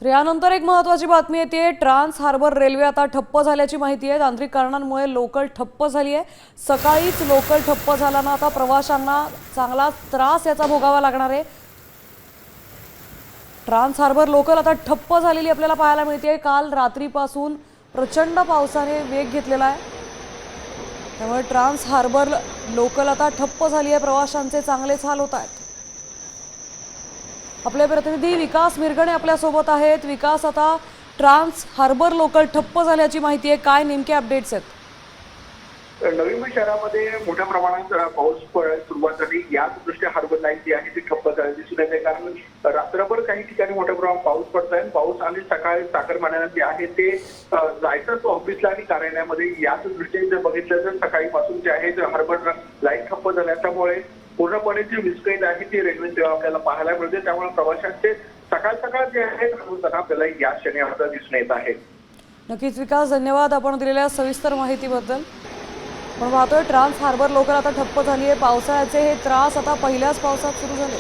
तर यानंतर एक महत्त्वाची बातमी येते। ट्रान्स हार्बर रेल्वे आता ठप्प झाल्याची माहिती आहे। तांत्रिक कारणांमुळे लोकल ठप्प झाली आहे। सकाळीच लोकल ठप्प झाल्यानं आता प्रवाशांना चांगला त्रास याचा भोगावा लागणार आहे। ट्रान्स हार्बर लोकल आता ठप्प झालेली आपल्याला पाहायला मिळते। काल रात्रीपासून प्रचंड पावसाने वेग घेतलेला आहे, त्यामुळे ट्रान्स हार्बर लोकल आता ठप्प झाली आहे। प्रवाशांचे चांगलेच हाल होत आहेत। आपले प्रतिनिधी विकास मिरगणे आपल्या सोबत आहेत। विकास, आता ट्रान्स हार्बर लोकल ठप्प झाल्याची माहिती आहे, काय नेमके अपडेट्स आहेत? नवी मुंबई शहरामध्ये मोठ्या प्रमाणात पाऊस पडायला सुरुवात झाली। याच दृष्ट्या हार्बर लाईन जी आहे ती ठप्प झाली दिसून येते, कारण रात्रभर काही ठिकाणी मोठ्या प्रमाणात पाऊस पडतोय। पाऊस आणि सकाळी चाकरमान्यांना जे आहे ते जायचं ऑफिसला आणि कार्यालयामध्ये। याच दृष्टीने जर बघितलं तर सकाळीपासून जे आहे हार्बर लाईन ठप्प झाल्यामुळे पूर्णपणे जी विस्कळीत आहे ती रेल्वे सेवा आपल्याला पाहायला मिळते। त्यामुळे प्रवाशांचे सकाळ सकाळ जे आहे आपल्याला या क्षणी आता दिसून येत आहे। नक्कीच विकास, धन्यवाद आपण दिलेल्या सविस्तर माहितीबद्दल। पण पाहतोय ट्रान्स हार्बर लोकल आता ठप्प झाली आहे। पावसाळ्याचे हे त्रास आता पहिल्याच पावसात सुरू झाले।